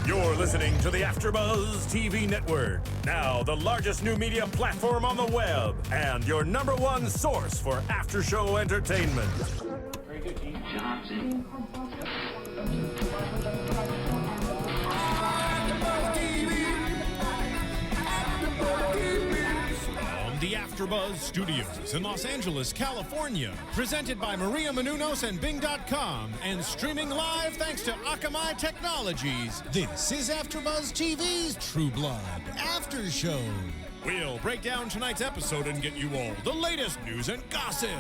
You're listening to the AFTERBUZZ TV Network, now the largest new media platform on the web, and your #1 source for after-show entertainment. Very good, Dean Johnson. The AFTERBUZZ Studios in Los Angeles, California. Presented by Maria Menounos and Bing.com and streaming live thanks to Akamai Technologies. This is AFTERBUZZ TV's True Blood After Show. We'll break down tonight's episode and get you all the latest news and gossip.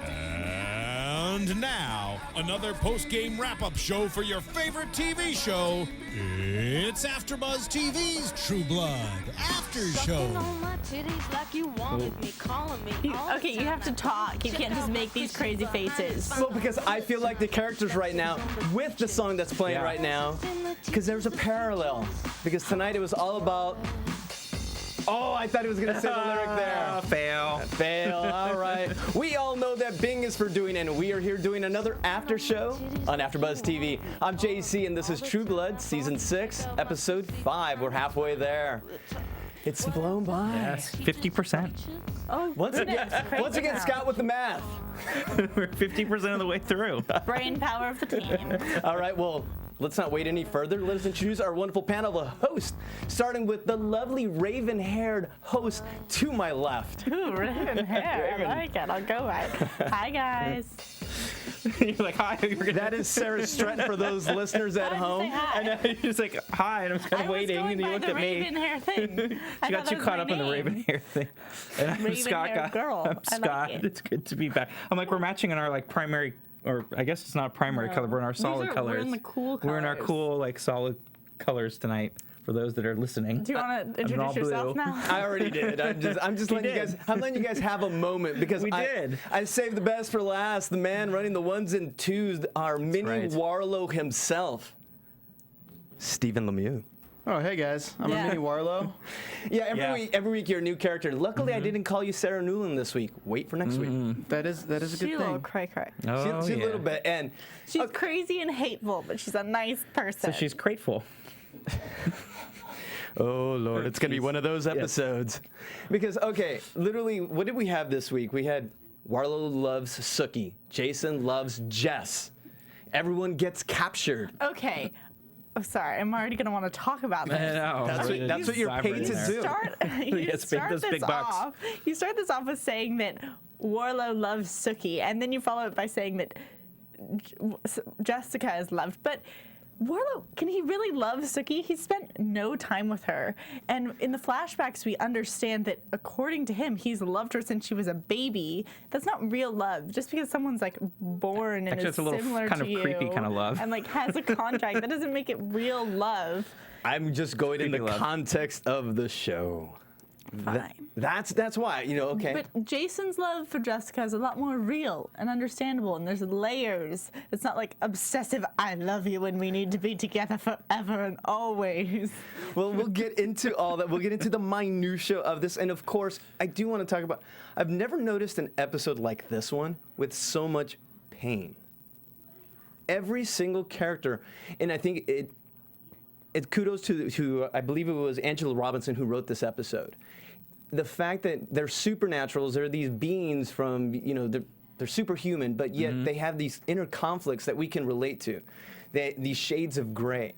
And now, another post-game wrap-up show for your favorite TV show. It's AFTERBUZZ TV's True Blood After Show. Okay, you have to talk. You can't just make these crazy faces. Well, because I feel like the characters right now, with the song that's playing right now, because there's a parallel. Because tonight it was all about... Oh, I thought he was going to say the lyric there. Fail. Fail, all right. We all know that Bing is for doing, and we are here doing another after show on AFTERBUZZ TV. I'm JC, and this is True Blood, Season 6, Episode 5. We're halfway there. It's flown by. Yes, 50%. Oh, Once again, Scott with the math. We're 50% of the way through. Brain power of the team. All right, well, let's not wait any further. Let us introduce our wonderful panel of hosts, starting with the lovely raven-haired host to my left. Ooh, raven hair. Raven. I like it. I'll go right. Hi, guys. You're like, hi. That is Sara Stretton for those listeners at home. I know, you're just like, hi, and I was kind of waiting, and you looked at me. Raven hair thing. She got you caught up in the raven hair thing. And I'm Raven Scott. hair girl. I'm I like Scott. it. It's good to be back. I'm like, we're matching in our like primary, or I guess it's not a primary color, we're in our solid colors. We're in the cool colors. We're in our cool, like, solid colors tonight. For those that are listening. Do you want to I'm all introduce yourself blue. now? I already did. I'm just letting you guys. I'm letting you guys have a moment because I saved the best for last. The man running the ones and twos, our mini right. Warlow himself, Stephen Lemieux. Oh, hey guys, I'm a mini Warlow. Yeah, every week you're a new character. Luckily, I didn't call you Sara Newlin this week. Wait for next week. That is a good She's a little thing. cray-cray. Oh, She's a yeah. little bit, and She's crazy and hateful, but she's a nice person. So she's grateful. oh Lord, it's gonna be one of those episodes. Because literally, what did we have this week? We had Warlow loves Sookie. Jason loves Jess. Everyone gets captured. Okay. Oh, sorry. I'm already going to want to talk about this. That's what you're paid to do. You start this off with saying that Warlow loves Sookie, and then you follow it by saying that Jessica is loved. But Warlow, can he really love Sookie? He spent no time with her. And in the flashbacks, we understand that according to him, he's loved her since she was a baby. That's not real love. Just because someone's like born and Actually, is it's a little similar kind to of you creepy kind of love. and like has a contract, that doesn't make it real love. I'm just going in the Creepy love. context of the show. Fine. That's why, okay. But Jason's love for Jessica is a lot more real and understandable, and there's layers. It's not like obsessive, I love you and we need to be together forever and always. Well, we'll get into all that. We'll get into the minutia of this. And of course, I do want to talk about, I've never noticed an episode like this one with so much pain. Every single character, and I think it kudos to I believe it was Angela Robinson who wrote this episode. The fact that they're supernaturals, they're these beings from, they're superhuman, but yet they have these inner conflicts that we can relate to. These shades of gray.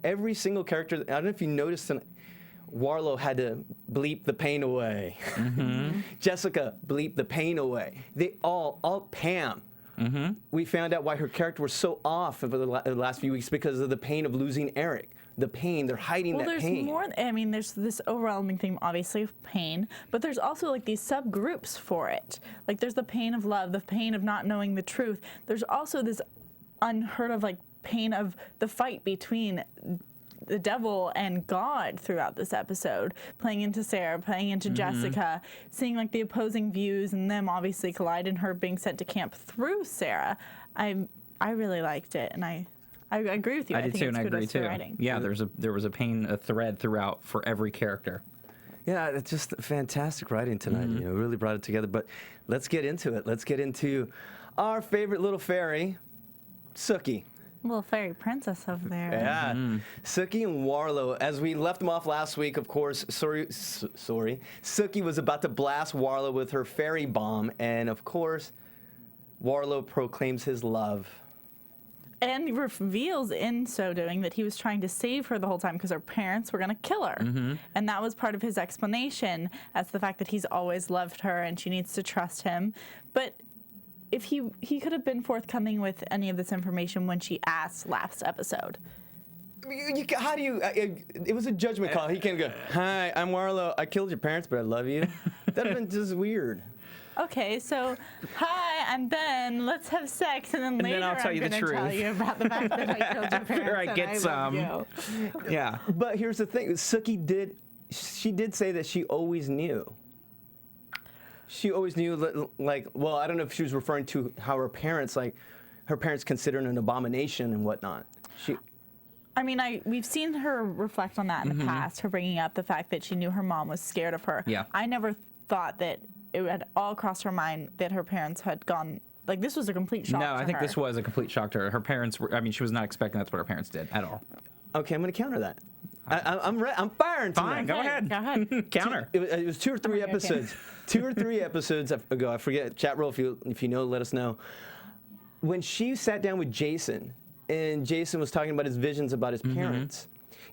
Every single character, I don't know if you noticed, Warlow had to bleep the pain away. Jessica bleep the pain away. They all Pam. We found out why her character was so off over the last few weeks because of the pain of losing Eric. The pain, they're hiding that pain. Well, there's more. I mean, there's this overwhelming theme, obviously, of pain, but there's also like these subgroups for it. Like there's the pain of love, the pain of not knowing the truth. There's also this unheard of like pain of the fight between the devil and God throughout this episode, playing into Sara, playing into Jessica, seeing like the opposing views and them obviously collide and her being sent to camp through Sara. I really liked it, and I agree with you. I did too, and I agree too. Writing. Yeah, there was a thread throughout for every character. Yeah, it's just fantastic writing tonight. Really brought it together. But let's get into it. Let's get into our favorite little fairy, Sookie. Little fairy princess over there. Yeah. Sookie and Warlow, as we left them off last week, of course, Sookie was about to blast Warlow with her fairy bomb, and of course, Warlow proclaims his love. And he reveals in so doing that he was trying to save her the whole time because her parents were going to kill her. And that was part of his explanation as the fact that he's always loved her and she needs to trust him. But if he could have been forthcoming with any of this information when she asked last episode. How do you? It was a judgment call. He can't go, "Hi, I'm Warlow. I killed your parents, but I love you." That'd have been just weird. Okay, so hi, I'm Ben. Let's have sex, and then later I'll tell I'm you the going to tell truth. you about the fact that I killed your parents. After I and get love some. you. Yeah. But here's the thing: Sookie did say that she always knew. She always knew, like, well, I don't know if she was referring to how her parents considered an abomination and whatnot. I mean, we've seen her reflect on that in the past, her bringing up the fact that she knew her mom was scared of her. Yeah. I never thought that it had all crossed her mind that her parents had gone, like, this was a complete shock to her. No, I think this was a complete shock to her. Her parents were, I mean, she was not expecting that's what her parents did at all. Okay, I'm going to counter that. I'm firing Fine, tonight. go ahead. Counter. It was 2 or 3 Okay. episodes. 2 or 3 episodes ago. I forget. Chat roll, if you know, let us know. When she sat down with Jason, and Jason was talking about his visions about his parents,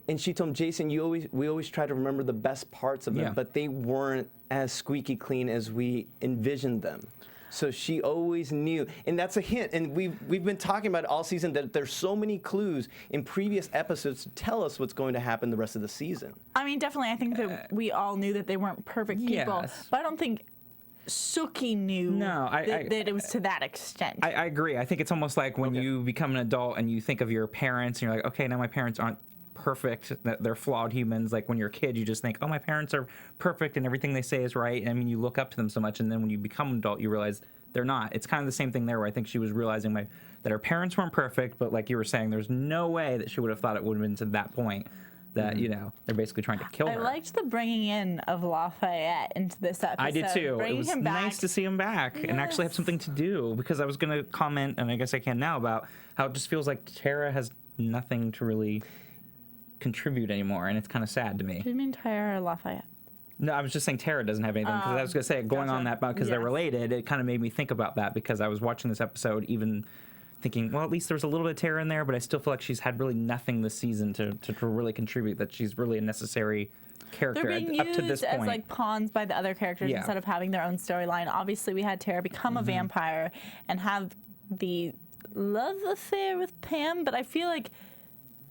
and she told him, "Jason, we always try to remember the best parts of them, but they weren't as squeaky clean as we envisioned them." So she always knew, and that's a hint. And we've been talking about it all season that there's so many clues in previous episodes to tell us what's going to happen the rest of the season. I mean, definitely, I think that we all knew that they weren't perfect people, Yes. but I don't think Sookie knew that it was to that extent. I agree. I think it's almost like when you become an adult and you think of your parents and you're like, okay, now my parents aren't perfect, they're flawed humans. Like when you're a kid, you just think, oh, my parents are perfect and everything they say is right. I mean, you look up to them so much, and then when you become an adult, you realize they're not. It's kind of the same thing there, where I think she was realizing that her parents weren't perfect, but like you were saying, there's no way that she would have thought it would have been to that point that, you know, they're basically trying to kill her. I liked the bringing in of Lafayette into this episode. I did too. Bringing It was him back. nice to see him back and actually have something to do, because I was going to comment, and I guess I can now, about how it just feels like Tara has nothing to really contribute anymore, and it's kind of sad to me. Do you mean Tara or Lafayette? No, I was just saying Tara doesn't have anything, because I was going to say, going on that, because they're Yes. related, it kind of made me think about that, because I was watching this episode even thinking, well, at least there's a little bit of Tara in there, but I still feel like she's had really nothing this season to really contribute, that she's really a necessary character They're being up to this used as point. like pawns by the other characters instead of having their own storyline. Obviously, we had Tara become a vampire and have the love affair with Pam, but I feel like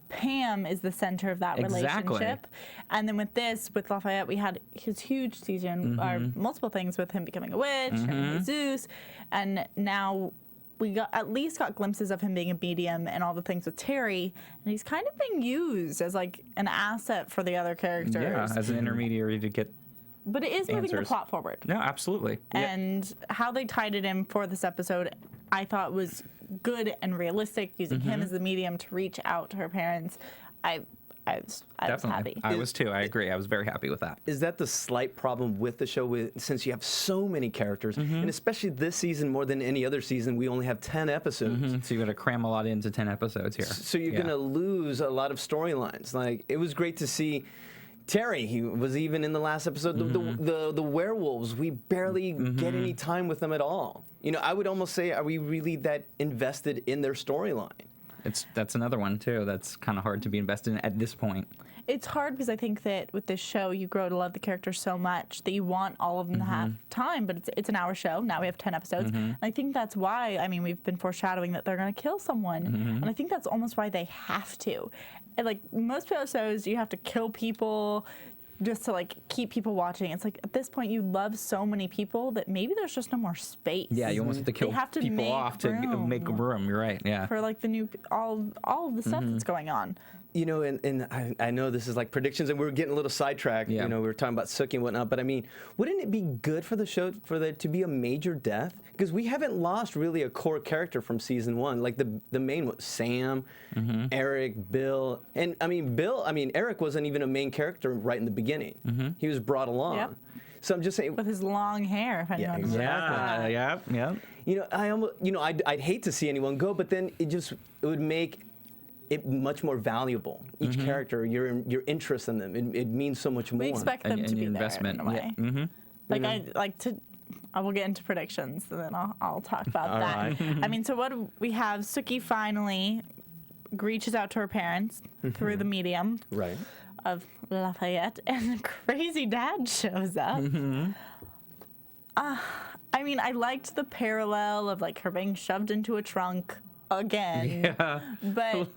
Pam is the center of that relationship. And then with this, with Lafayette, we had his huge season, or multiple things with him becoming a witch and Jesus, and now we at least got glimpses of him being a medium and all the things with Terry, and he's kind of being used as like an asset for the other characters. Yeah, as an intermediary to get. But it is moving the answers. plot forward. No, absolutely. And how they tied it in for this episode, I was good and realistic, using him as the medium to reach out to her parents. I was happy. I was too. I agree. I was very happy with that. Is that the slight problem with the show? Since you have so many characters, and especially this season more than any other season, we only have 10 episodes. So you got to cram a lot into 10 episodes here. So you're going to lose a lot of storylines. Like, it was great to see Terry. He was even in the last episode. The werewolves, we barely get any time with them at all. You know, I would almost say, are we really that invested in their storyline? That's another one too. That's kind of hard to be invested in at this point. It's hard because I think that with this show, you grow to love the characters so much that you want all of them to have time, but it's an hour show. Now we have 10 episodes. And I think that's why, I mean, we've been foreshadowing that they're going to kill someone. And I think that's almost why they have to. And like most shows, you have to kill people just to like keep people watching. It's like at this point, you love so many people that maybe there's just no more space. Yeah, you almost have to kill people make off to make room. You're right. Yeah. For like the new, all of the stuff that's going on. You know, and I know this is like predictions, and we're getting a little sidetracked. Yeah. You know, we were talking about Sookie and whatnot, but I mean, wouldn't it be good for the show for there to be a major death? Because we haven't lost really a core character from season 1, like the main one, Sam, Eric, Bill, and Eric wasn't even a main character right in the beginning. He was brought along. Yep. So I'm just saying, With his long hair, if anyone knows Yeah. that. Yeah. you know, I'd hate to see anyone go, but then it would make it much more valuable. Each character, your interest in them, it means so much more. We expect them to be investment. there in a way. Yeah. Mm-hmm. Like I like to. I will get into predictions, and then I'll talk about that. I mean, so what we have? Sookie finally reaches out to her parents through the medium Right. of Lafayette, and the crazy dad shows up. I mean, I liked the parallel of like her being shoved into a trunk again, but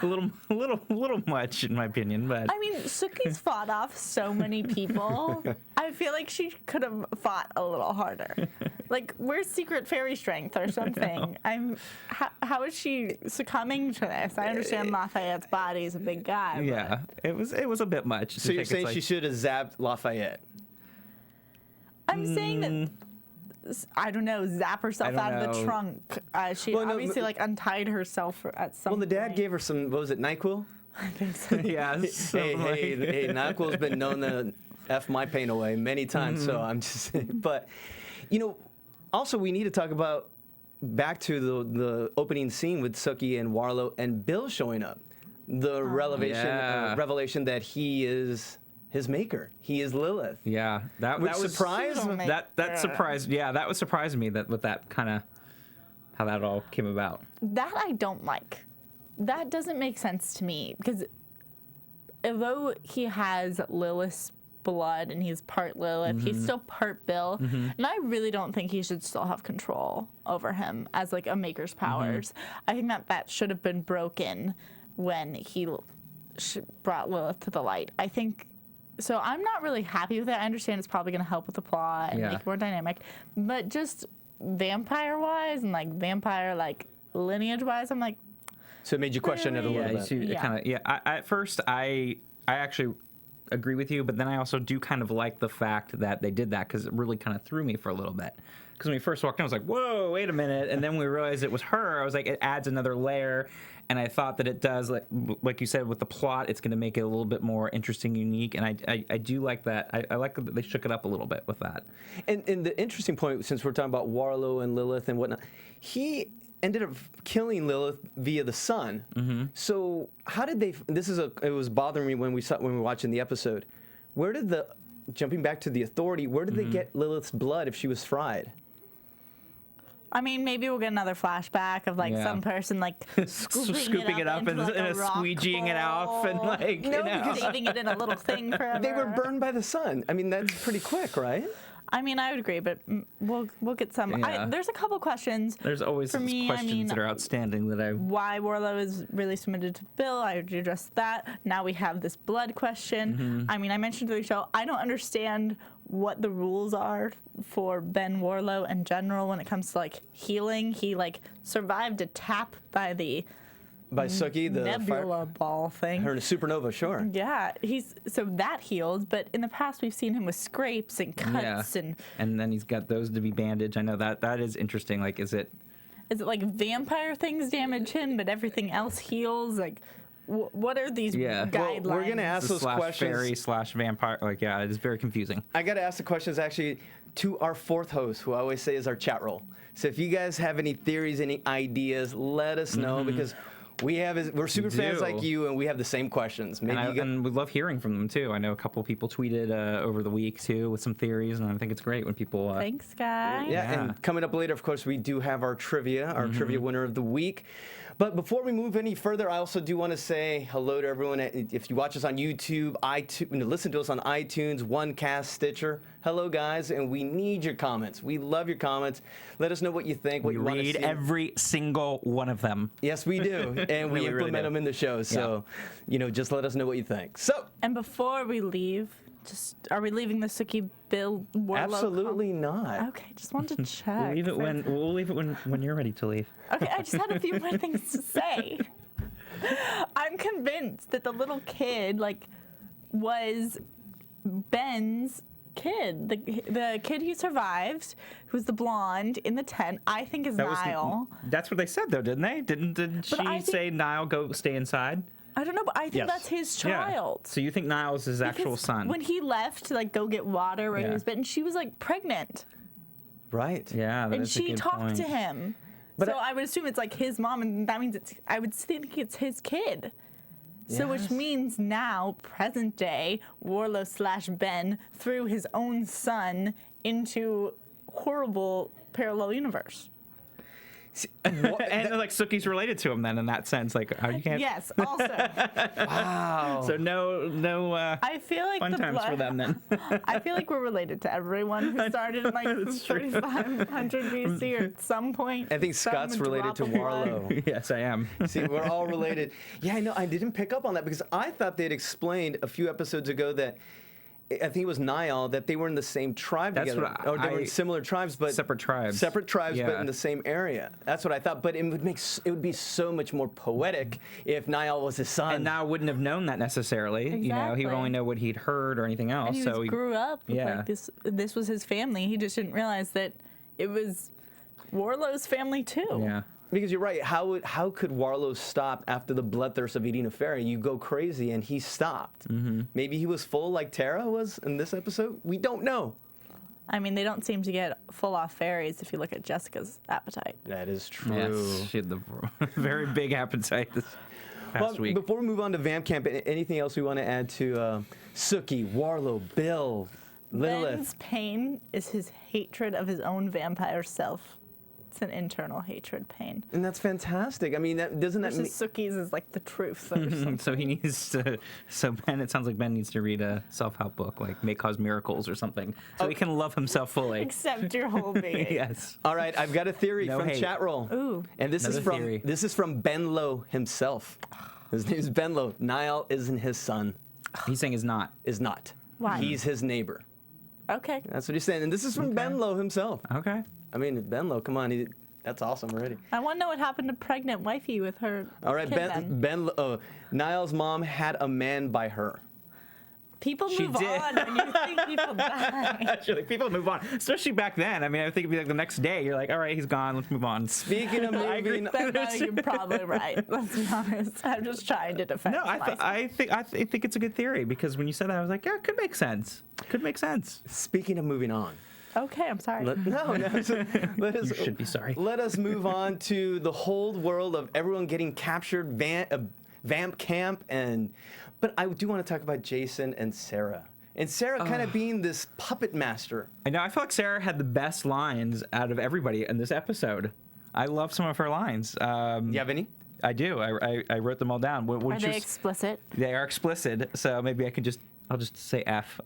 A little much in my opinion, but I mean, Sookie's fought off so many people. I feel like she could have fought a little harder. Like, where's secret fairy strength or something? How is she succumbing to this? I understand Lafayette's body is a big guy. yeah, it was a bit much. So you're saying she should have zapped Lafayette? I'm saying that. I don't know, zap herself out of the trunk. She obviously like untied herself at some Well, the dad point. gave her some, what was it, NyQuil? I think so. yeah. Hey, NyQuil's been known to F my pain away many times, so I'm just saying. But, also we need to talk about back to the opening scene with Sookie and Warlow and Bill showing up. The revelation that he is his maker. He is Lillith. Yeah, that was surprised. that surprised. Yeah, that was surprised me that with that kind of how that all came about. That I don't like. That doesn't make sense to me because although he has Lilith's blood and he's part Lillith, he's still part Bill, and I really don't think he should still have control over him as like a maker's powers. I think that should have been broken when he brought Lilith to the light. I think. So I'm not really happy with it. I understand it's probably going to help with the plot and make it more dynamic, but just vampire-wise and like vampire like lineage-wise, I'm like. So it made you question it a little bit. At first, I actually agree with you, but then I also do kind of like the fact that they did that because it really kind of threw me for a little bit. Because when we first walked in, I was like, "Whoa, wait a minute!" And then we realized it was her. I was like, it adds another layer. And I thought that it does, like you said, with the plot, it's going to make it a little bit more interesting, unique. And I do like that. I like that they shook it up a little bit with that. And the interesting point, since we're talking about Warlow and Lillith and whatnot, he ended up killing Lillith via the sun. So how did they? It was bothering me when we were watching the episode. Where did jumping back to the Authority? Where did they get Lilith's blood if she was fried? I mean, maybe we'll get another flashback of like some person like scooping it up and like squeegeeing it off and like saving it in a little thing forever. They were burned by the sun. I mean, that's pretty quick, right? I mean, I would agree, but we'll get some. Yeah. There's a couple questions. There's always questions that are outstanding that I. Why Warlow is really submitted to Bill? I already addressed that. Now we have this blood question. I mean, I mentioned to the show, I don't understand what the rules are for Ben Warlow in general when it comes to like healing. He like survived a tap by Sookie, the nebula ball thing. Her supernova, sure. Yeah, so that heals, but in the past we've seen him with scrapes and cuts and then he's got those to be bandaged. I know that is interesting. Like, is it like vampire things damage him, but everything else heals? Like, what are these guidelines? Well, we're gonna ask those questions. Fairy / vampire. Like, yeah, it is very confusing. I gotta ask the questions actually to our fourth host, who I always say is our chat roll. So if you guys have any theories, any ideas, let us know because. We're super fans like you, and we have the same questions. And we love hearing from them too. I know a couple people tweeted over the week too with some theories, and I think it's great when people. Thanks, guys. Yeah, and coming up later, of course, we do have our trivia, trivia winner of the week. But before we move any further, I also do want to say hello to everyone. If you watch us on YouTube, listen to us on iTunes, OneCast, Stitcher. Hello, guys, and we need your comments. We love your comments. Let us know what you think. What we you want to see. read every single one of them. Yes, we do, and we implement them in the show. So, just let us know what you think. So, and before we leave, are we leaving the Sookie Bill Warlow? Absolutely not. Okay, just wanted to check. We'll leave it when you're ready to leave. Okay, I just had a few more things to say. I'm convinced that the little kid was Ben's kid. The kid who survived, who's the blonde in the tent, I think is Niall. That's what they said though, didn't they? Didn't she say Niall go stay inside? I don't know, but I think that's his child. Yeah. So you think Niall's his actual son? When he left to go get water where he was bitten, she was pregnant. Right. Yeah. And she talked to him. So I would assume it's like his mom, and that means I would think it's his kid. So which Yes. means now, present day, Warlow / Ben threw his own son into horrible parallel universe. And like Sookie's related to him then in that sense. Like, how you can't. Yes, also. Wow. So no. I feel like Fun the times for them then. I feel like we're related to everyone who started in like 3500 BC or at some point. I think Scott's some related to drop of Warlow. blood. Yes, I am. See, we're all related. Yeah, I know. I didn't pick up on that because I thought they'd explained a few episodes ago that I think it was Niall that they were in the same tribe That's together, what or they were in similar tribes, but Separate tribes. separate tribes, but Yeah. in the same area. That's what I thought. But it would be so much more poetic if Niall was his son. And now wouldn't have known that necessarily. You know, he would Exactly. only know what he'd heard or anything else. And he so grew up with yeah. like this was his family. He just didn't realize that it was Warlow's family too. Yeah. Because you're right. How could Warlow stop after the bloodthirst of eating a fairy? You go crazy, and he stopped. Mm-hmm. Maybe he was full like Tara was in this episode. We don't know. I mean, they don't seem to get full off fairies if you look at Jessica's appetite. That is true. Yes, she had the very big appetite this past week. Before we move on to Vamp Camp, anything else we want to add to Sookie, Warlow, Bill, Lillith? Ben's pain is his hatred of his own vampire self. It's an internal hatred pain. And that's fantastic. I mean, doesn't that mean... Versus Sookie's is like the truth or something. So he needs to. So Ben, it sounds like Ben needs to read a self-help book, like May Cause Miracles or something, so he can love himself fully. Accept your whole being. Yes. All right, I've got a theory No from hate. chat roll. Ooh. And this Another is theory. from Ben Lowe himself. His name's Ben Lowe. Niall isn't his son. He's saying is not. Is not. Why? He's his neighbor. Okay. That's what he's saying. And this is from Ben Lowe himself. Okay. I mean, Ben Lowe, come on. That's awesome already. I want to know what happened to pregnant wifey with her. All right, kid then. Niall's mom had a man by her. People She move did. on when you think people die. Actually, people move on, especially back then. I mean, I think it'd be like the next day. You're like, all right, he's gone. Let's move on. Speaking of moving, You're probably right. Let's be honest. I'm just trying to defend No, myself. I think it's a good theory because when you said that, I was like, yeah, it could make sense. Could make sense. speaking of moving on. Okay, I'm sorry. No. So let us, You should be sorry. Let us move on to the whole world of everyone getting captured, Vamp Camp, but I do want to talk about Jason and Sara. And Sara kind of being this puppet master. I know. I feel like Sara had the best lines out of everybody in this episode. I love some of her lines. You have any? I do. I wrote them all down. Are they explicit? They are explicit, so maybe I'll just say F.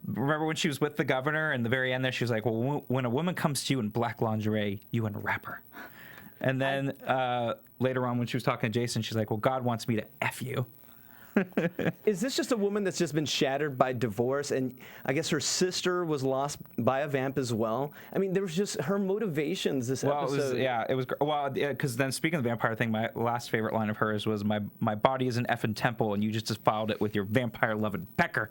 Remember when she was with the governor in the very end there, she was like, well, when a woman comes to you in black lingerie, you unwrap her. And then later on when she was talking to Jason, she's like, well, God wants me to F you. Is this just a woman that's just been shattered by divorce? And I guess her sister was lost by a vamp as well. I mean, there was just her motivations this episode. Because then speaking of the vampire thing, my last favorite line of hers was, my body is an effing temple, and you just defiled it with your vampire-loving pecker.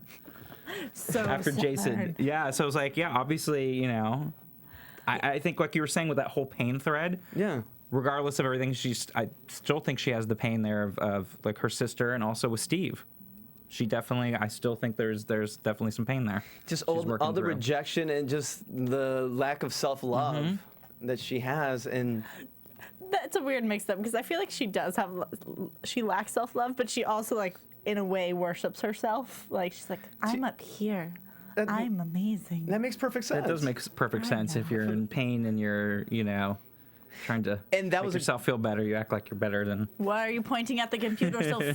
So After sad. Jason. Yeah, so I was like, yeah, obviously, you know, I think like you were saying with that whole pain thread. Yeah. Regardless of everything, I still think she has the pain there of like her sister and also with Steve. I still think there's definitely some pain there. Just She's all working the through. rejection and just the lack of self-love Mm-hmm. that she has. And That's a weird mix up because I feel like she lacks self-love, but she also like in a way worships herself. Like she's like, I'm up here. I'm amazing. that makes perfect sense. That does make perfect sense if you're in pain and you're, you know, trying to And that make was yourself feel better. You act like you're better than. Why are you pointing at the computer so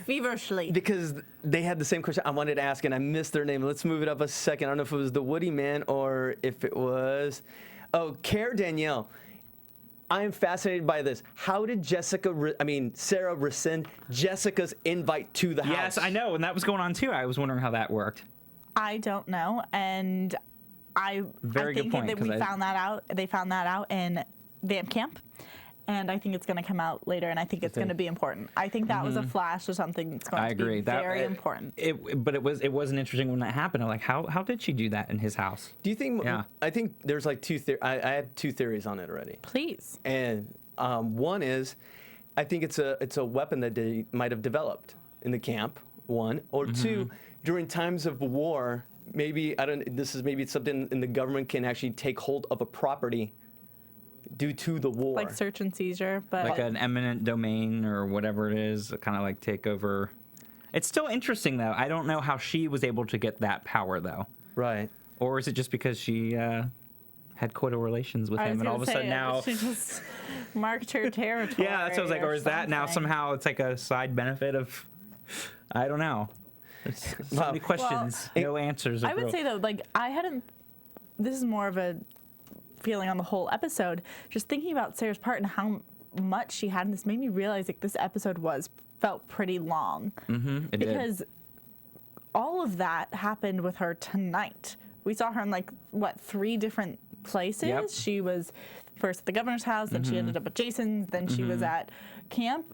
feverishly? Because they had the same question I wanted to ask, and I missed their name. Let's move it up a second. I don't know if it was the Woody Man or if it was... Oh, Care Danielle. I am fascinated by this. How did Sara rescind Jessica's invite to the house? Yes, I know. And that was going on too. I was wondering how that worked. I don't know, and I Very good think point, that 'cause we found that out. They found that out in Vamp Camp, and I think it's going to come out later, and I think it's going to be important. I think that was a flash or something that's going I to agree. be very important. But it wasn't interesting when that happened. I'm like, how did she do that in his house? Do you think... Yeah. I think there's like two... I had two theories on it already. Please. And one is, I think it's a weapon that they might have developed in the camp. One or two, during times of war, maybe maybe it's something in the government can actually take hold of a property due to the war. Like search and seizure, but Like an eminent domain or whatever it is, kind of like take over. It's still interesting though. I don't know how she was able to get that power though. Right. Or is it just because she had coital relations with I him, was and all gonna of a sudden say, now, she just marked her territory. yeah, that's what I was like. Or is that now something. somehow it's like a side benefit of? I don't know. There's so many questions, no answers. I would say though, like I hadn't. This is more of a feeling on the whole episode. Just thinking about Sarah's part and how much she had in this made me realize like this episode felt pretty long. It because did. all of that happened with her tonight. We saw her in like what 3 different places. Yep. She was first at the governor's house, then she ended up at Jason's, then she was at camp.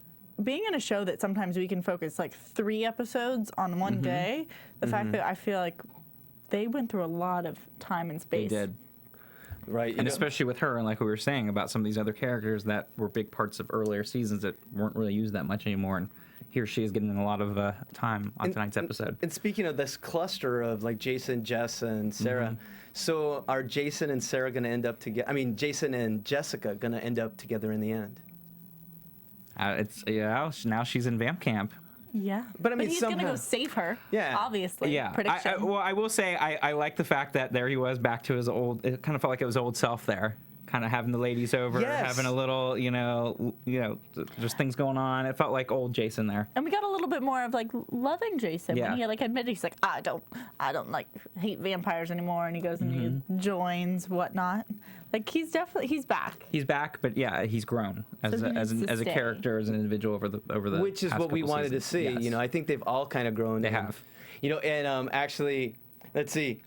Being in a show that sometimes we can focus like 3 episodes on one day, the fact that I feel like they went through a lot of time and They space. did. Right. And especially with her, and like we were saying about some of these other characters that were big parts of earlier seasons that weren't really used that much anymore. And here she is getting a lot of time on tonight's episode. And speaking of this cluster of like Jason, Jess, and Sarah, so are Jason and Sarah going to end up together? I mean, Jason and Jessica going to end up together in the end? Now she's in vamp camp. Yeah. But I mean, he's gonna somehow- go save her. Yeah. Obviously. Yeah. Prediction. Well, I will say I like the fact that there he was back to his old. It kind of felt like it was old self there. Kind of having the ladies over, Yes. having a little, just things going on. It felt like old Jason there. And we got a little bit more of like loving Jason Yeah. when he like admitted he's like I don't like hate vampires anymore, and he goes and he joins whatnot. Like he's back. He's back, but yeah, he's grown as So he needs to as a stay. character, as an individual over the Which is past what we couple wanted to see. seasons. Yes. You know, I think they've all kind of grown. They and, have. You know, and actually, let's see.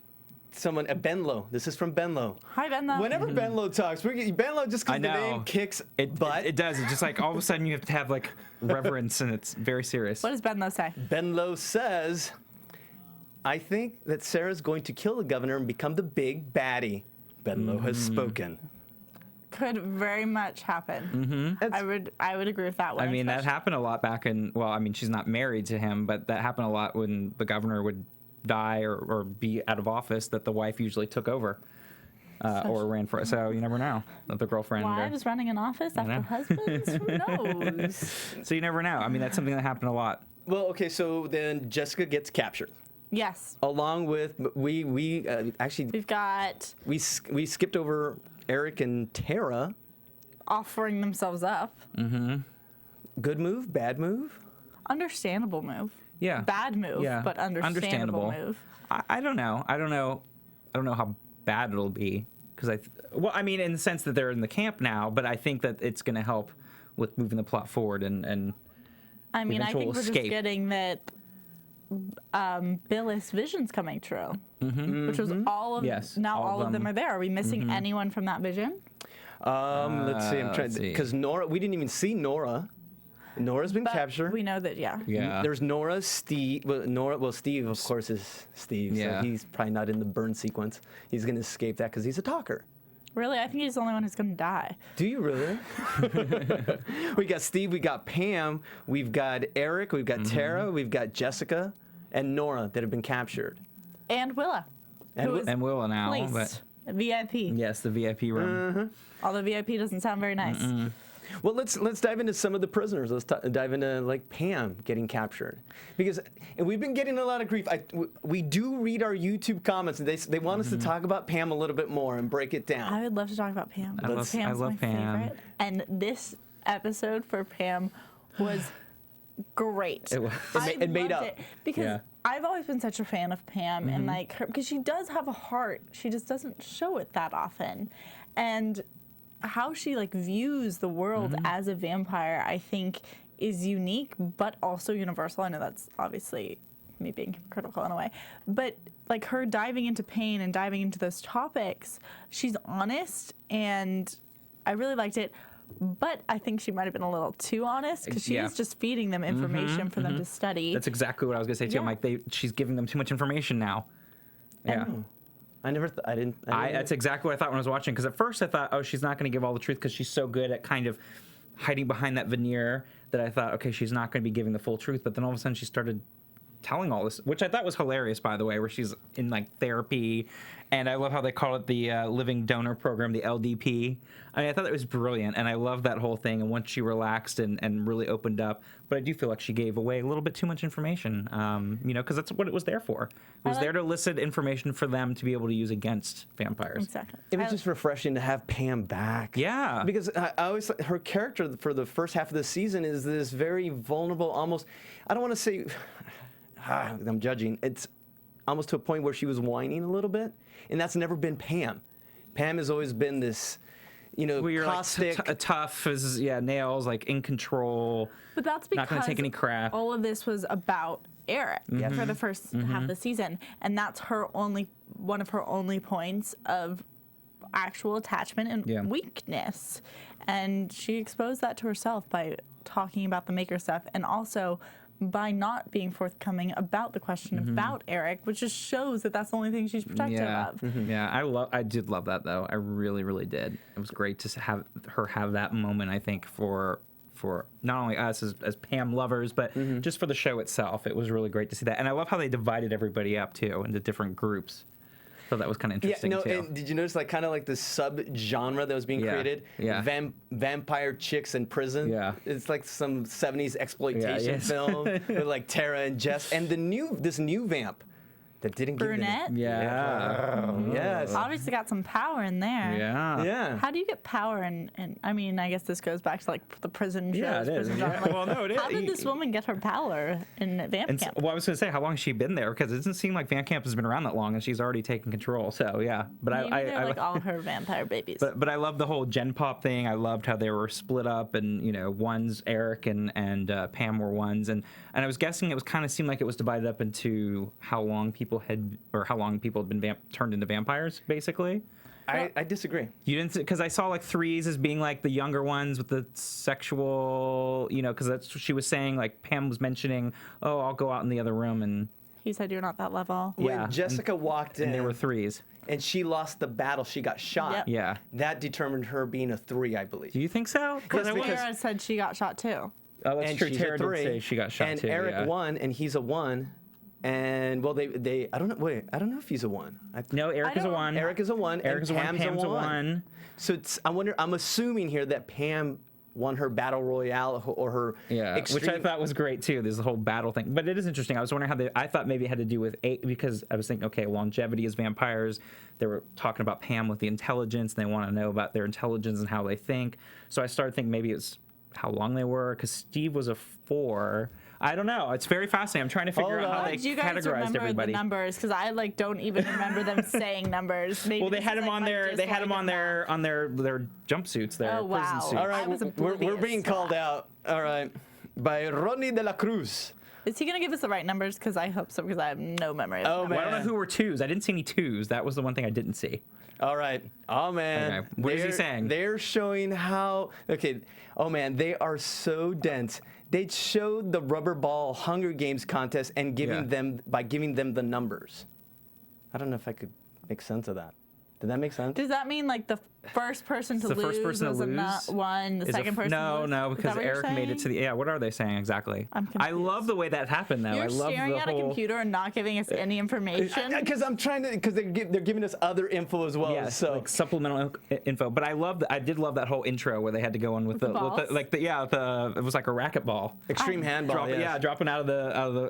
Someone, Benlo. This is from Benlo. Hi Benlo. Whenever Benlo talks, Benlo just I because the know. name kicks It butt. it does. It's just like all of a sudden you have to have like reverence, and it's very serious. What does Benlo say? Benlo says, I think that Sarah's going to kill the governor and become the big baddie. Benlo has spoken. Could very much happen. I would agree with that one. I mean, that especially- happened a lot back in. Well, I mean, she's not married to him, but that happened a lot when the governor would die or be out of office. That the wife usually took over or ran for it. So you never know. That the girlfriend. Wives running an office after know. husbands? Who knows? So you never know. I mean, that's something that happened a lot. Well, okay, so then Jessica gets captured. Yes. Along with, we actually, We've got we skipped over Eric and Tara. offering themselves up. Good move, bad move? Understandable move. Yeah. Bad move, Yeah. but understandable move. I don't know. I don't know how bad it'll be because I mean, in the sense that they're in the camp now, but I think that it's going to help with moving the plot forward and I mean, I eventual think we're escape. just getting that Billis vision's coming true, which was all of Yes, now all of all of them them. are there. Are we missing anyone from that vision? Let's see. I'm trying let's see. because Nora. We didn't even see Nora. Nora's been But captured. we know that, yeah. yeah. There's Nora, Steve. Well, Steve, of course, is Steve. Yeah. So he's probably not in the burn sequence. He's going to escape that because he's a talker. Really, I think he's the only one who's going to die. Do you really? We got Steve. We got Pam. We've got Eric. We've got Tara. We've got Jessica and Nora that have been captured. And Willa, And who Wi- is and Willa now, placed VIP. yes, the VIP room. Although VIP doesn't sound very nice. Well, let's dive into some of the prisoners. Let's dive into like Pam getting captured, because and we've been getting a lot of grief. We do read our YouTube comments, and they want us to talk about Pam a little bit more and break it down. I would love to talk about Pam. I love Pam's my Pam. favorite. And this episode for Pam was great. It was. It made loved up. it because Yeah. I've always been such a fan of Pam and like her because she does have a heart. She just doesn't show it that often. And how she like views the world as a vampire, I think, is unique but also universal. I know that's obviously me being critical in a way, but like her diving into pain and diving into those topics, she's honest, and I really liked it. But I think she might have been a little too honest because she Yeah. is just feeding them information for them to study. That's exactly what I was gonna say too. I'm Yeah. like, she's giving them too much information now. Yeah. I never. I didn't. That's exactly what I thought when I was watching. Because at first I thought, oh, she's not going to give all the truth because she's so good at kind of hiding behind that veneer that I thought, okay, she's not going to be giving the full truth. But then all of a sudden she started telling all this, which I thought was hilarious, by the way, where she's in like therapy, and I love how they call it the Living Donor Program, the LDP. I mean, I thought that was brilliant, and I love that whole thing. And once she relaxed and really opened up, but I do feel like she gave away a little bit too much information, because that's what it was there for. It was there to elicit information for them to be able to use against vampires. Exactly. It was just refreshing to have Pam back. Yeah. Because I always, her character for the first half of the season is this very vulnerable, almost, I don't want to say, I'm judging, it's almost to a point where she was whining a little bit, and that's never been Pam. Pam has always been this, Where you're caustic. like tough as nails, like in control. But that's because not going to take any crap. all of this was about Eric Yes. for the first half of the season, and that's one of her only points of actual attachment and weakness, and she exposed that to herself by talking about the Maker stuff, and also by not being forthcoming about the question about Eric, which just shows that that's the only thing she's protective of. Yeah, I did love that though. I really, really did. It was great to have her have that moment. I think for not only us as Pam lovers, but just for the show itself, it was really great to see that. And I love how they divided everybody up too into different groups. So that was kind of interesting too. And did you notice kind of like the sub-genre that was being created? Yeah. Vampire chicks in prison. Yeah. It's like some 70s exploitation film with like Tara and Jess. And this new vamp that didn't Brunette? give them... Yes. Obviously got some power in there. Yeah. How do you get power in I mean, I guess this goes back to like the prison shows. Yeah, it is. prison Yeah. drama. Like, Well, no, it is. How did this woman get her power in Vamp And Camp? well, I was going to say, how long has she been there? Because it doesn't seem like Van Camp has been around that long, and she's already taken control. So yeah, but Maybe they're like all her vampire babies. But I love the whole Gen Pop thing. I loved how they were split up, and one's Eric and Pam were ones, and I was guessing it was kind of seemed like it was divided up into how long people had been turned into vampires, basically. I disagree. You didn't, because I saw like threes as being like the younger ones with the sexual, because that's what she was saying. Like Pam was mentioning, oh, I'll go out in the other room, and He said you're not that level. When Jessica walked in, and they were threes. and she lost the battle, she got shot. Yep. Yeah. That determined her being a 3, I believe. Do you think so? Yes, I because- Tara said she got shot too. Oh, that's and true. she's Tara a did 3. say she got shot and too. Eric yeah. won, and he's a 1. And well, they I don't know. Wait, I don't know if he's a 1. No, Eric is a don't- 1. Eric is a 1. Eric and is a 1. Pam's a 1. So I'm assuming here that Pam won her battle royale or her extreme. Which I thought was great too. There's the whole battle thing, but it is interesting. I was wondering how I thought maybe it had to do with 8, because I was thinking, okay, longevity as vampires. They were talking about Pam with the intelligence, and they want to know about their intelligence and how they think. So I started thinking maybe it's how long they were, because Steve was a 4. I don't know. It's very fascinating. I'm trying to figure out how they Did you guys categorized remember everybody. the numbers? Because I don't even remember them saying numbers. Maybe Well, they this had is, them like, on my their they had them on dyslexia their jumpsuits, their Oh, prison wow. suits. All right, I was we're oblivious being to called that. out. All right, by Ronnie de la Cruz. Is he going to give us the right numbers? Because I hope so, because I have no memory of Oh, the Well, I don't know man. who were 2s. I didn't see any 2s. That was the one thing I didn't see. All right. Oh man. Okay. What is he They're- saying? They're showing how. Okay. Oh man, they are so dense. They showed the rubber ball Hunger Games contest and giving them the numbers. I don't know if I could make sense of that. Did that make sense? Does that mean like the first person to The lose first person to was a lose not one, the is second person? No, to lose? no, Is because that what you're Eric made it to saying? the. Yeah, what are they saying exactly? I'm I confused. love the way that happened, though. You're I love staring the at whole. a computer and not giving us any information. Because I'm trying to. Because they're giving us other info as well. Yes, so like supplemental info. But I did love that whole intro where they had to go in with the balls? it was like a racquetball. extreme handball. yes. Dropping out of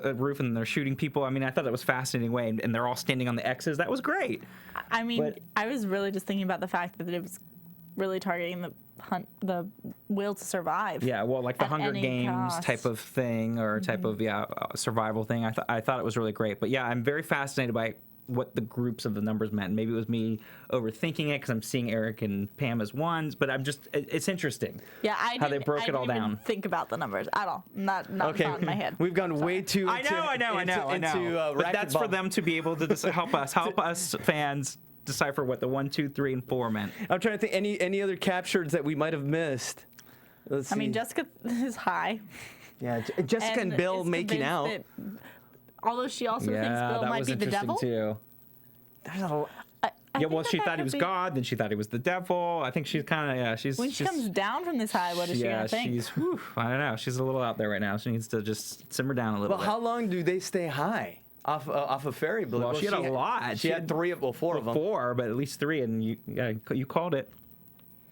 the roof, and they're shooting people. I mean, I thought that was a fascinating way, and they're all standing on the X's. That was great. I mean, But- I was really just thinking about the fact that it was really targeting the will to survive. Yeah, well, like the At Hunger any Games cost. type of thing, or type of survival thing. I thought it was really great. But yeah, I'm very fascinated by what the groups of the numbers meant. Maybe it was me overthinking it because I'm seeing Eric and Pam as 1s, but it's interesting. Yeah, how they broke it all didn't down. even think about the numbers at all. Not Okay. in my head. We've gone way too. I know. Into But that's for racquetball. them to be able to help us fans decipher what the 1, 2, 3, and 4 meant. I'm trying to think any other captures that we might have missed. Let's see. I mean, Jessica is high. Yeah, Jessica and Bill is making convinced out. that- although she also thinks Yeah, Bill that might was be the interesting devil. too. There's a Yeah, well, think she that thought he could was be- God, then she thought he was the devil. I think she's kind of, yeah, she's. When she comes down from this high, what is she gonna think? she's, whew, I don't know. She's a little out there right now. She needs to just simmer down a little Well, bit. how long do they stay high off of fairy blood? Well, she had a lot. She had four of them. Four, but at least three, and you called it.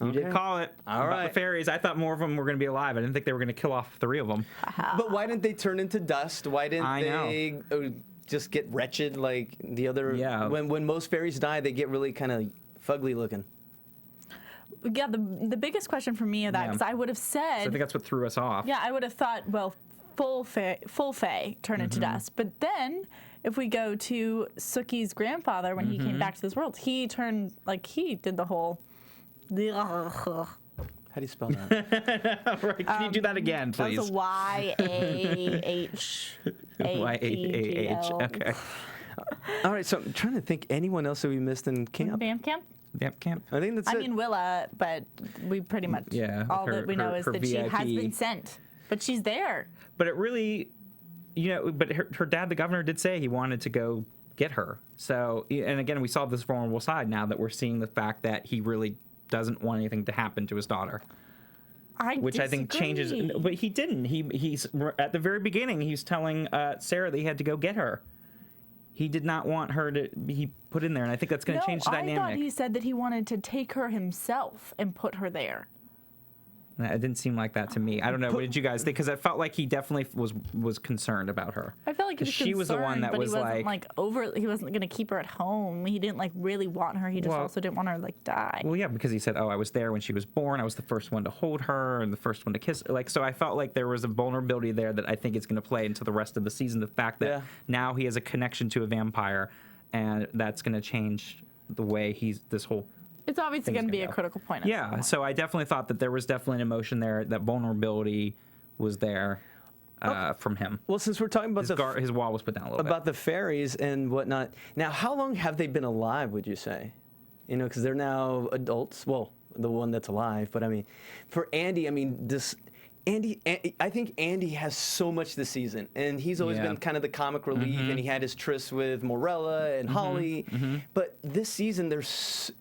You did Okay. call it. All About right. the fairies, I thought more of them were going to be alive. I didn't think they were going to kill off 3 of them. But why didn't they turn into dust? Why didn't I know. they just get wretched like the other? Yeah. When most fairies die, they get really kind of fugly looking. Yeah, the biggest question for me of that, Yeah. because I would have So I said, think that's what threw us off. yeah, I would have thought, well, full fae turn into dust. But then, if we go to Sookie's grandfather, when he came back to this world, he turned, like, he did the whole. How do you spell that? Right. Can you do that again, That please? was a Y-A-H. Y-A-A-H. Okay. All right, so I'm trying to think anyone else that we missed in camp. Bam camp? Yep, camp. I think that's I it. mean Willa, but we pretty much Yeah, all her- that we know her- is her that she has VIP. been sent, but she's there. But it really, but her dad, the governor, did say he wanted to go get her. So, and again, we saw this vulnerable side now that we're seeing the fact that he really doesn't want anything to happen to his daughter. Which I think changes, disagree. but he didn't. He's at the very beginning. He's telling Sara that he had to go get her. He did not want her to be put in there, and I think that's going to change the I thought dynamic. he said that he wanted to take her himself and put her there. It didn't seem like that to me. I don't know. What did you guys think? Because I felt like he definitely was concerned about her. I felt like he was 'Cause she was the one concerned, that but was he wasn't like- he wasn't gonna keep her at home. He didn't like really want her. He just Well- also didn't want her to like die. Well, yeah, because he said, "Oh, I was there when she was born. I was the first one to hold her and the first one to kiss." Like, so I felt like there was a vulnerability there that I think is going to play into the rest of the season. The fact that Yeah. now he has a connection to a vampire, and that's going to change the way this whole. It's obviously things gonna be gonna a go. critical point. at some Yeah, point. so I definitely thought that there was definitely an emotion there. That vulnerability was there from him. Well, since we're talking about His wall was put down a little about the fairies and whatnot, now how long have they been alive? Would you say? You know, because they're now adults. Well, the one that's alive, but I mean, for Andy, I mean this. I think Andy has so much this season, and he's always Yeah. been kind of the comic relief, and he had his tryst with Morella and Holly. But this season,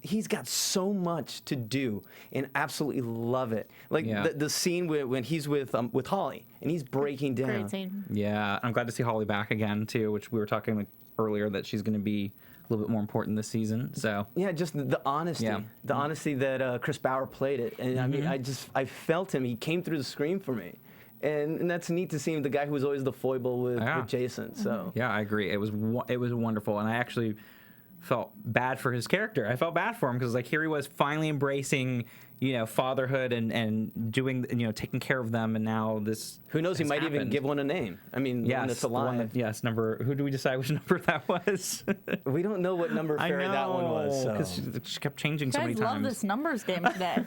he's got so much to do, and absolutely love it. Like Yeah. the scene when he's with Holly, and he's breaking down. Great scene. Yeah, I'm glad to see Holly back again too, which we were talking like earlier that she's going to be a little bit more important this season. So Yeah, just the honesty, Yeah. the honesty that Chris Bauer played it, and I mean, I felt him. He came through the screen for me, and that's neat to see him. The guy who was always the foible with Jason. So yeah, I agree. It was wonderful, and I actually felt bad for his character. I felt bad for him because like here he was finally embracing fatherhood and doing taking care of them, and now this who knows? He has might even happened. give one a name. I mean, the Yes, one that's the one alive. that- yes, number. Who do we decide which number that was? We don't know what number fairy that one was. So. because she kept changing so You many guys love times. this numbers game today.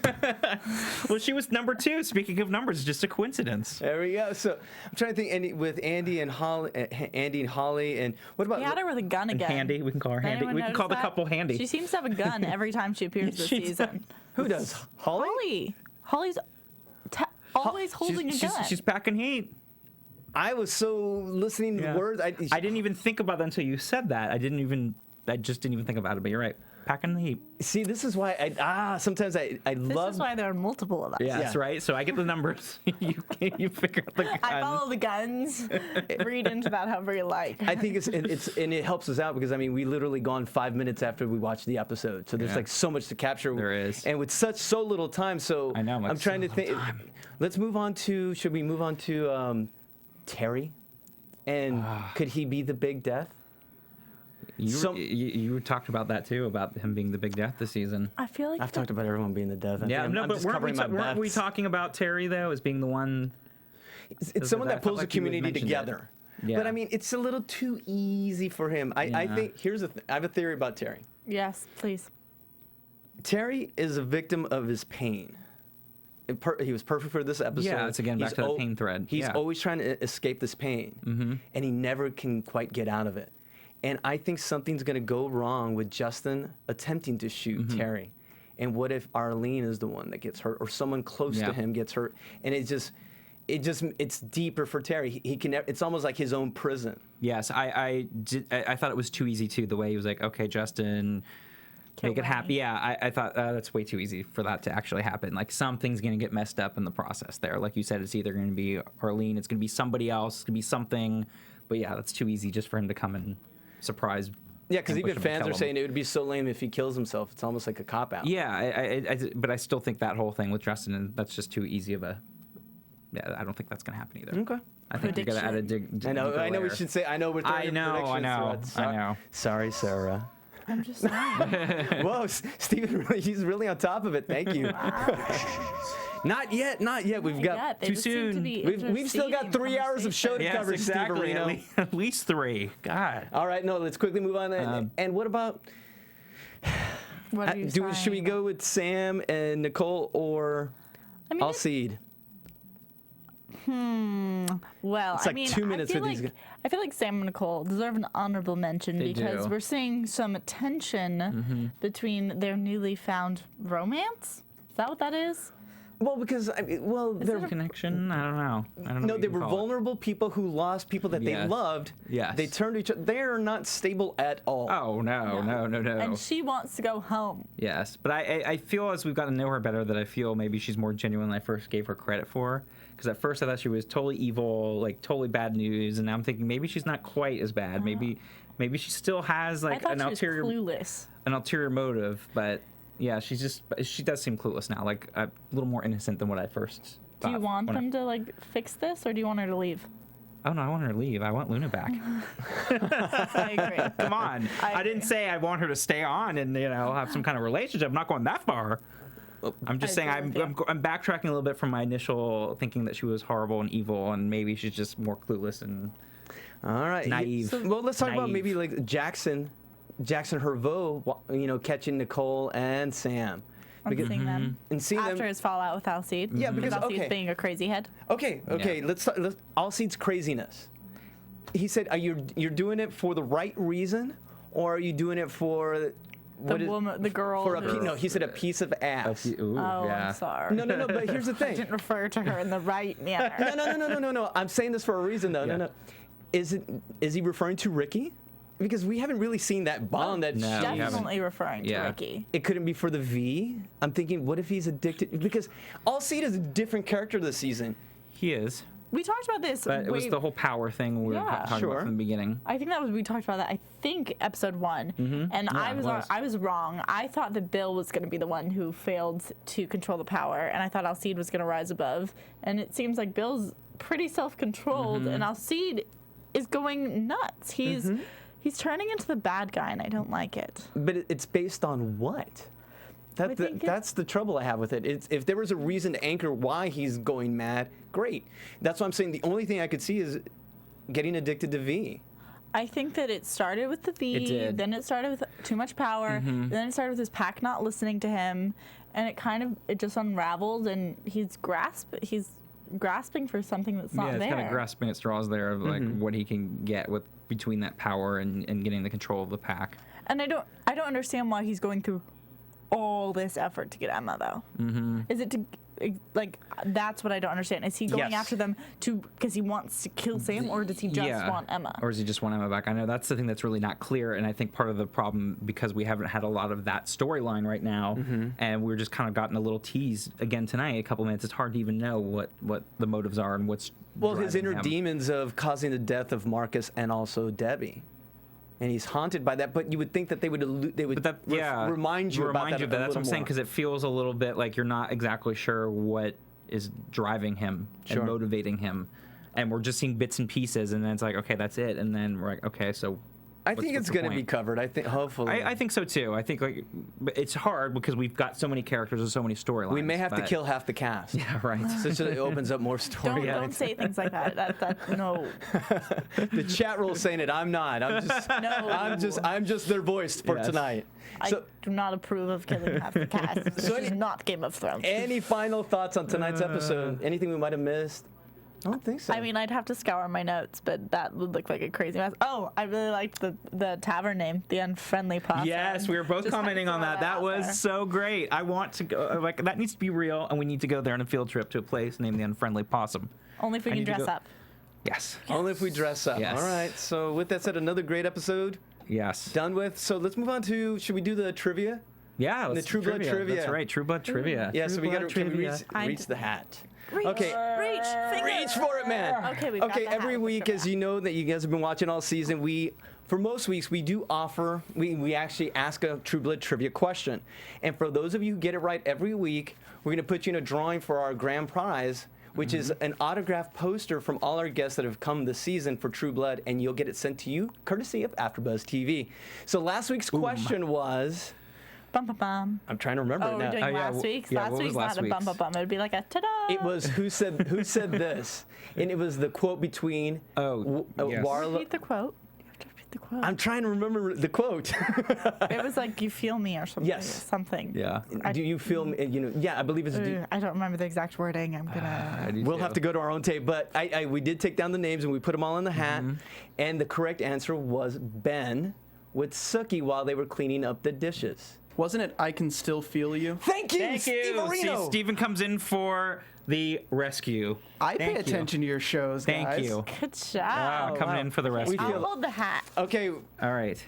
Well, she was number 2. Speaking of numbers, it's just a coincidence. There we go. So I'm trying to think with Andy and Holly, and what about? He had her with a gun again. Handy, we can call her Did Handy. anyone We can call the notice that? couple Handy. She seems to have a gun every time she appears this She does. season. Who does? Holly? Holly's always holding a gun. She's packing heat. I was so listening to Yeah. words. I didn't even think about that until you said that. I just didn't even think about it. But you're right. Packing the heat. See, this is why sometimes I this love. is why there are multiple of us. Yeah, that's right. So I get the numbers. you figure out the gun. I follow the guns. Read into that however you like. I think it helps us out because I mean we literally gone 5 minutes after we watched the episode, so there's Yeah. like so much to capture. There is. and with so little time. So I know, like, I'm trying so to think. little time. Let's move on to. Should we move on to Terry? And could he be the big death? You talked about that too, about him being the big death this season. I feel like I've talked about everyone being the death. I Yeah, think no, I'm but just weren't we covering my talking about Terry though as being the one? It's someone I that felt pulls like the you had community mentioned it. together. Yeah. But I mean, it's a little too easy for him. I Yeah. think I have a theory about Terry. yes, please. Terry is a victim of his pain. He was perfect for this episode. Yeah, it's again back to the pain thread. He's Yeah. always trying to escape this pain, and he never can quite get out of it. And I think something's going to go wrong with Justin attempting to shoot Terry. And what if Arlene is the one that gets hurt, or someone close Yeah. to him gets hurt? And it's deeper for Terry. He can. It's almost like his own prison. Yes, I thought it was too easy too. The way he was like, okay, Justin, kill Make it Lenny. happy. Yeah, I thought that's way too easy for that to actually happen. Like something's gonna get messed up in the process there. Like you said, it's either gonna be Arlene, it's gonna be somebody else, it's gonna be something. But yeah, that's too easy just for him to come and surprise. Yeah, because ambush even him and fans kill are him. saying it would be so lame if he kills himself. It's almost like a cop out. Yeah, but I still think that whole thing with Justin, and that's just too easy of a. Yeah, I don't think that's gonna happen either. Okay. I think you gotta add a I know. We should say. I know. We're throwing in predictions. I know. Sorry, Sarah. I'm just saying. Whoa, Steven, he's really on top of it. Thank you. Not yet. We've got Yeah, they too just seem to soon. be we've still got 3 hours of show to Yes, cover. exactly. Steve Areno. At least 3. God. All right, no, let's quickly move on. And what about? What are you Should we saying? go with Sam and Nicole or I mean, Alcide? well, It's I like mean, 2 minutes I feel with these like, I feel like Sam and Nicole deserve an honorable mention They because do. we're seeing some tension between their newly found romance. Is that what that is? Well, because they're Connection? I don't know. no, what they you were call it. vulnerable people who lost people that they Yes. loved. Yes. They turned to each other. They're not stable at all. Oh no. And she wants to go home. Yes, but I feel as we've gotten to know her better that I feel maybe she's more genuine than I first gave her credit for. Because at first I thought she was totally evil, like totally bad news, and now I'm thinking maybe she's not quite as bad. Maybe she still has I like thought an she was clueless. ulterior motive, but yeah, she does seem clueless now, like a little more innocent than what I first thought. Do you want when I- them to like fix this, or do you want her to leave? Oh no, I want her to leave. I want Luna back. I agree. Come on. I didn't agree. say I want her to stay on and have some kind of relationship. I'm not going that far. I'm just saying agree with I'm backtracking a little bit from my initial thinking that she was horrible and evil, and maybe she's just more clueless and All right. Naive. Well, let's talk about Naive. maybe like Jackson Herveau, catching Nicole and Sam. I'm seeing them And seeing after them. his fallout with Alcide. Yeah, because, Alcide's okay. being a crazy head. Okay. Yeah. Let's Alcide's craziness. He said, "Are you're doing it for the right reason, or are you doing it for The girl. For who- no, he said a piece of ass. Ooh, Oh, yeah. I'm sorry. No. But here's the I thing. didn't refer to her in the right manner. No. I'm saying this for a reason, though. Yeah. No. Is he referring to Ricky? Because we haven't really seen that bond that No, she. we haven't. Definitely referring to Yeah. Ricky. It couldn't be for the V. I'm thinking, what if he's addicted? Because Alcide is a different character this season. He is, We talked about this. but it was the whole power thing we were Yeah. talking Sure. about from the beginning. I think we talked about that. I think episode 1, and I was wrong. I thought that Bill was going to be the one who failed to control the power, and I thought Alcide was going to rise above. And it seems like Bill's pretty self-controlled, and Alcide is going nuts. He's turning into the bad guy, and I don't like it. But it's based on what? That's the trouble I have with it. If there was a reason to anchor why he's going mad, great. That's what I'm saying. The only thing I could see is getting addicted to V. I think that it started with the V, It did. then it started with too much power, then it started with his pack not listening to him, and it just unraveled, and he's grasping for something that's not Yeah, it's there. kind of grasping at straws there of like what he can get with between that power and getting the control of the pack. And I don't understand why he's going through all this effort to get Emma though. Is it to like that's what I don't understand. Is he going Yes. after them because he wants to kill Sam, or does he just want Emma? Or does he just want Emma back? I know that's the thing that's really not clear, and I think part of the problem because we haven't had a lot of that storyline right now, and we're just kind of gotten a little tease again tonight, a couple minutes. It's hard to even know what the motives are and what's Well, his driving inner him. demons of causing the death of Marcus and also Debbie. And he's haunted by that, but you would think that they would But that, yeah, remind you about that. of that. That's what I'm saying, because it feels a little bit like you're not exactly sure what is driving him Sure. and motivating him, and we're just seeing bits and pieces, and then it's like, okay, that's it, and then we're like, okay, so. I think it's going to be covered. I think hopefully. I think so too. I think like but it's hard because we've got so many characters and so many storylines. we may have to but- kill half the cast. Yeah, right. So it opens up more stories. Don't say things like that. No. The chat roll saying it. I'm not. I'm just their voice for Yes. tonight. I So, do not approve of killing half the cast. This is not Game of Thrones. any final thoughts on tonight's episode? Anything we might have missed? I don't think so. I mean, I'd have to scour my notes, but that would look like a crazy mess. Oh, I really liked the tavern name, the Unfriendly Possum. Yes, we were both Just had to commenting on throw that. That out was there. so great. I want to go. Like that needs to be real, and we need to go there on a field trip to a place named the Unfriendly Possum. Only if we I can need to dress go- up. Yes. Only if we dress up. Yes. All right. So with that said, another great episode Yes. Done with. So let's move on to, should we do the trivia? Yeah, The let's True Blood trivia. That's right, True Blood trivia. Yeah, True so we got Blood to trivia. reach the hat. Reach, Okay. reach For it, man. Okay, we've got the hat every with the week, trivia. as you know, that you guys have been watching all season, for most weeks, we do offer, we actually ask a True Blood trivia question. And for those of you who get it right every week, we're going to put you in a drawing for our grand prize, which is an autographed poster from all our guests that have come this season for True Blood, and you'll get it sent to you courtesy of AfterBuzz TV. So last week's question was... Bum, bum, bum. I'm trying to remember Oh, it we're now. doing last week's? yeah, Last what was week's last not a bum, bum, bum. It would be like a ta-da. It was who said this, and it was the quote between yes. Warlow. Repeat the quote. You have to repeat the quote. I'm trying to remember the quote. It was like, you feel me or something. Yes. Something. Yeah. Do you feel me? Yeah, I believe it's. I don't remember the exact wording. I'm gonna. We'll have to go to our own tape, but we did take down the names and we put them all in the hat, and the correct answer was Ben with Sookie while they were cleaning up the dishes. Wasn't it I Can Still Feel You? Thank you, Thank Steve you. See, Areno. Steven comes in for the rescue. I pay Thank you. attention to your shows, Thank guys. you. Good job. Wow, coming in for the rescue. I'll hold the hat. Okay, All right.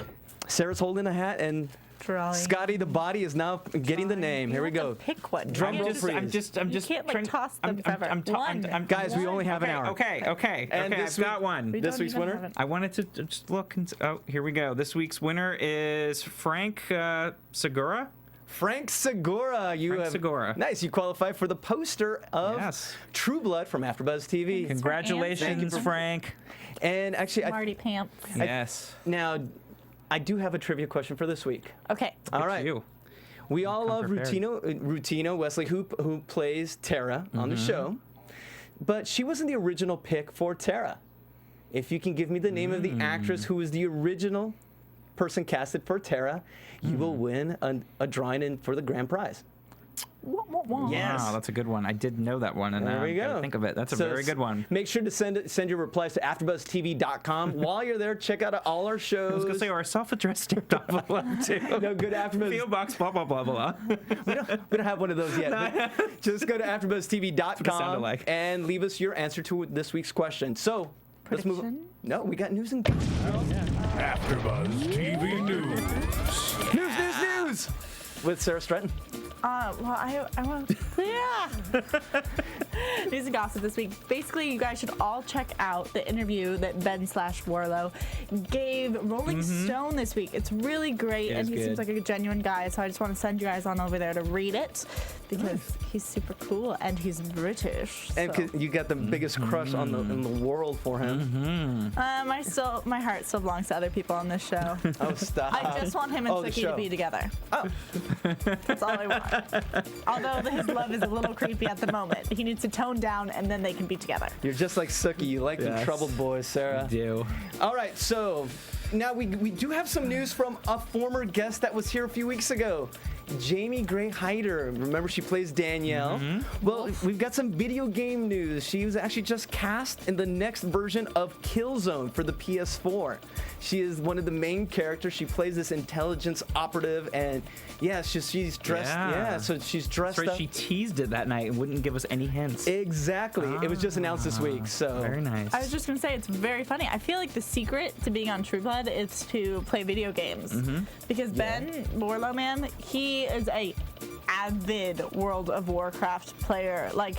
Sarah's holding a hat, and Drawing. Scotty the body is now getting the name. Here we You have go. to pick one. Drum You roll can't freeze. I'm just You can't, like, trying- toss them forever. One. Guys, we only have an hour. Okay. And I've this week- got one. We This don't week's even winner? have it. I wanted to just look and here we go. This week's winner is Frank Segura. Frank Segura, Frank Segura. Nice. You qualify for the poster of Yes. True Blood from AfterBuzz TV. Congratulations, Thank you. Frank. And actually, Marty Pants. Yes. now I do have a trivia question for this week. Okay. All right. You. We all Come love prepared. Rutino Wesley, who plays Tara on the show, but she wasn't the original pick for Tara. If you can give me the name of the actress who was the original person casted for Tara, you will win a drawing in for the grand prize. Yes. Wow, that's a good one. I did know that one, and There now we I gotta go. think of it. That's a So very good one. Make sure to send your replies to AfterBuzzTV.com. While you're there, check out all our shows. I was gonna say our self-addressed stamped envelope too. No, good AfterBuzz. PO box blah blah blah blah. We don't have one of those yet. but just go to What it sounded AfterBuzzTV.com like. and leave us your answer to this week's question. So let's move. Prediction? No, we got news and AfterBuzz TV News. news with Sara Stretton. Well, I want to. Yeah. News and gossip this week. Basically, you guys should all check out the interview that Ben/Warlow gave Rolling Stone this week. It's really great, It and is he seems good. like a genuine guy. So I just want to send you guys on over there to read it because he's super cool and he's British. And so. 'cause you got the biggest crush in the world for him. My heart still belongs to other people on this show. Oh, stop. I just want him and Oh, the Sookie show. to be together. Oh. That's all I want. Although his love is a little creepy at the moment. He needs to tone down and then they can be together. You're just like Sookie. You like the Yes. troubled boys, Sarah. Do. All right, so now we do have some news from a former guest that was here a few weeks ago. Jamie Gray Hyder. Remember, she plays Danielle. Well, we've got some video game news. She was actually just cast in the next version of Killzone for the PS4. She is one of the main characters. She plays this intelligence operative, and yeah, she's dressed. Yeah, so she's dressed That's right. up. She teased it that night and wouldn't give us any hints. Exactly. It was just announced this week. So Very nice. I was just gonna say it's very funny. I feel like the secret to being on True Blood is to play video games because Ben Warlow, man, he is a avid World of Warcraft player, like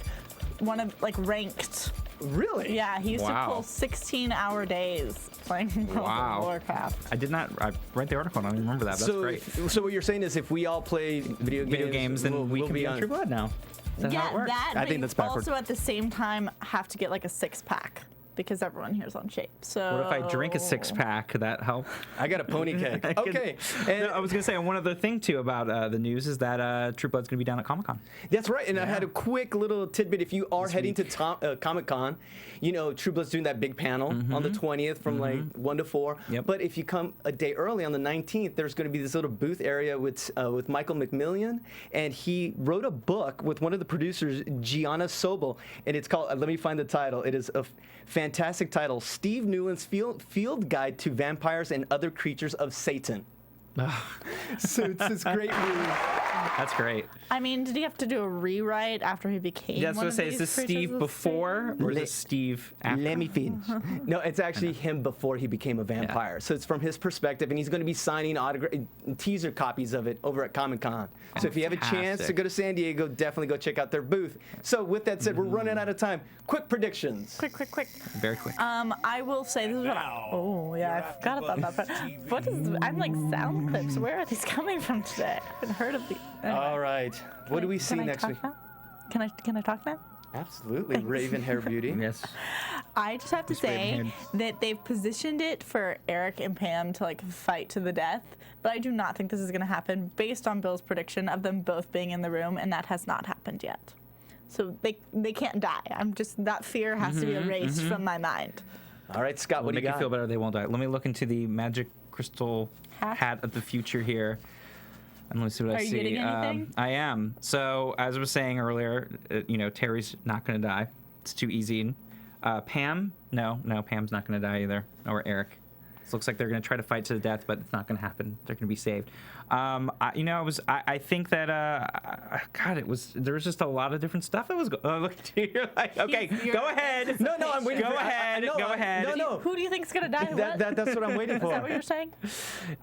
one of ranked. really, Yeah, he used to Wow. pull 16-hour days playing World Wow. of Warcraft. I did not. I read the article. I don't even remember that. That's so, great. So what you're saying is, if we all play video games, then we we'll can be on True Blood now. Is that how it works? that. I but think you that's backwards. also at the same time have to get like a 6-pack because everyone here's on shape. So What if I drink a 6-pack? Could that help? I got a pony cake. I could- Okay, No, and I was gonna say, and one other thing too about the news is that True Blood's gonna be down at Comic-Con. that's right. And I had a quick little tidbit. If you are heading to Comic-Con, you know True Blood's doing that big panel on the 20th from like 1 to 4. Yep. But if you come a day early on the 19th, there's going to be this little booth area with Michael McMillian, and he wrote a book with one of the producers, Gianna Sobel, and it's called. Let me find the title. It is a fantastic title: Steve Newlin's Field Guide to Vampires and Other Creatures of Satan. So it's this great movie. That's great. I mean, did he have to do a rewrite after he became That's one what I of say. these Is this creatures Steve of before or is Le- this Steve after? Let me finish. No, it's actually him before he became a vampire. So it's from his perspective, and he's going to be signing teaser copies of it over at Comic-Con. So if you have a chance to Fantastic. go to San Diego, definitely go check out their booth. So with that said, we're running out of time. Quick predictions. Quick. Very quick. I will say this is what oh yeah, I forgot about that. But what is? I'm like sound clips. Where are these coming from today? I haven't heard of these. Anyway. All right. What do we see Can I next talk week? now? Can I talk now? Absolutely. Raven Hair Beauty. Yes. I just have to say Raven-haired. that they've positioned it for Eric and Pam to like fight to the death, but I do not think this is going to happen based on Bill's prediction of them both being in the room, and that has not happened yet. So they can't die. I'm just that fear has to be erased from my mind. All right, Scott, what do Make you you got? feel better. They won't die. Let me look into the magic crystal hat of the future here. And let me see what I Are you see. getting anything? I am. So as I was saying earlier, Terry's not going to die. It's too easy. Pam, no, Pam's not going to die either. Or Eric. It looks like they're going to try to fight to the death, but it's not going to happen. They're going to be saved. I think that there was just a lot different stuff that was look you're like, okay, go ahead. No, I'm waiting Go for ahead. Go ahead. No. Who do you think's gonna die? That's what I'm waiting Is for. that what you're saying?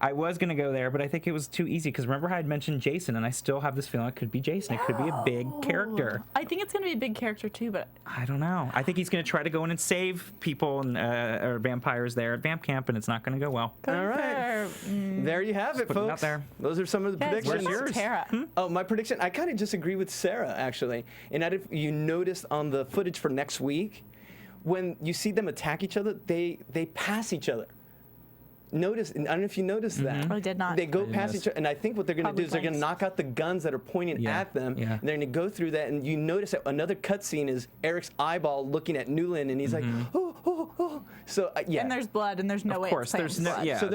I was going to go there, but I think it was too easy because remember how I'd mentioned Jason, and I still have this feeling it could be Jason. It could be a big character. I think it's gonna be a big character too, but I don't know. I think he's going to try to go in and save people and or vampires there at Vamp Camp, and it's not going to go well. All right. There you have it, putting it folks. out there. Those are some of the guys, predictions. what about Tara? Oh, my prediction. I kind of disagree with Sarah, actually. And if you noticed on the footage for next week, when you see them attack each other, they pass each other. I don't know if you noticed that. I did not. They go didn't past notice. each other, and I think what they're going to do Probably is they're going to flanks. knock out the guns that are pointing Yeah, at them. yeah. And they're going to go through that, and you notice that another cutscene is Eric's eyeball looking at Newlin, and he's like, oh. So yeah. And there's blood, and there's no way. course, it's playing there's no- blood. yeah. So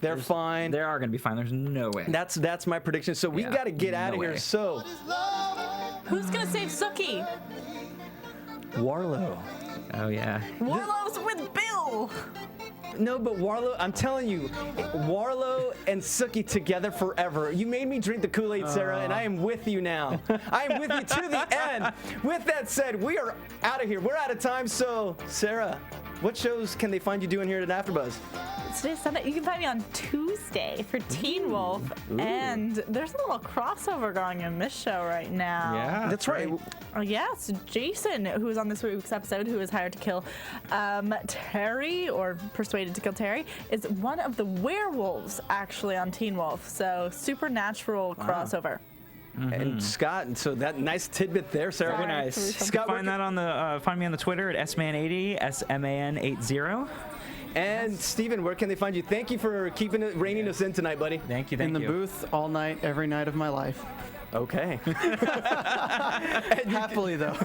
they're fine. They are going to be fine. There's no way. That's my prediction. So we Yeah, got to get out of no here. way. So Who's gonna save Sookie? Warlow. Oh, yeah. Warlow's with Bill. No, but Warlow, I'm telling you, Warlow and Sookie together forever. You made me drink the Kool-Aid, Sarah, and I am with you now. I am with you to the end. With that said, we are out of here. We're out of time. So, Sarah, what shows can they find you doing here at AfterBuzz? Today's Sunday. You can find me on Tuesday for Teen Wolf, and there's a little crossover going in this show right now. Yeah. That's right. Oh, yes, Jason, who was on this week's episode, who was hired to kill Terry, or persuaded to kill Terry, is one of the werewolves actually on Teen Wolf. So supernatural crossover. And Scott, and so that nice tidbit there, Sarah. Sorry. Nice. Scott, find that on the find me on the Twitter at sman80 sman80. And Steven, where can they find you? Thank you for keeping it, reining us in tonight, buddy. Thank you. In the booth all night, every night of my life. Okay. Happily, though.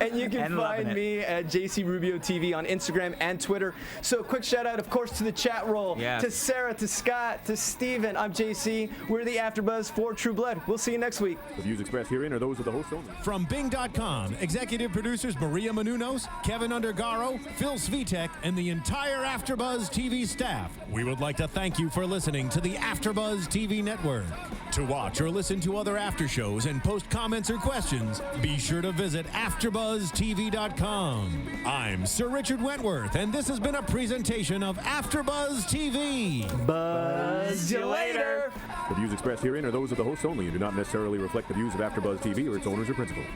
And you can And loving find it. me at JC Rubio TV on Instagram and Twitter. So a quick shout out, of course, to the chat roll, Yes. to Sarah, to Scott, to Steven. I'm JC. We're the AfterBuzz for True Blood. We'll see you next week. The views expressed herein are those of the host only. From Bing.com, executive producers Maria Menounos, Kevin Undergaro, Phil Svitek, and the entire AfterBuzz TV staff. We would like to thank you for listening to the AfterBuzz TV network. To watch or listen to other after shows and post comments or questions, be sure to visit AfterBuzzTV.com. I'm Sir Richard Wentworth, and this has been a presentation of AfterBuzz TV. Buzz you later. The views expressed herein are those of the host only and do not necessarily reflect the views of AfterBuzz TV or its owners or principals.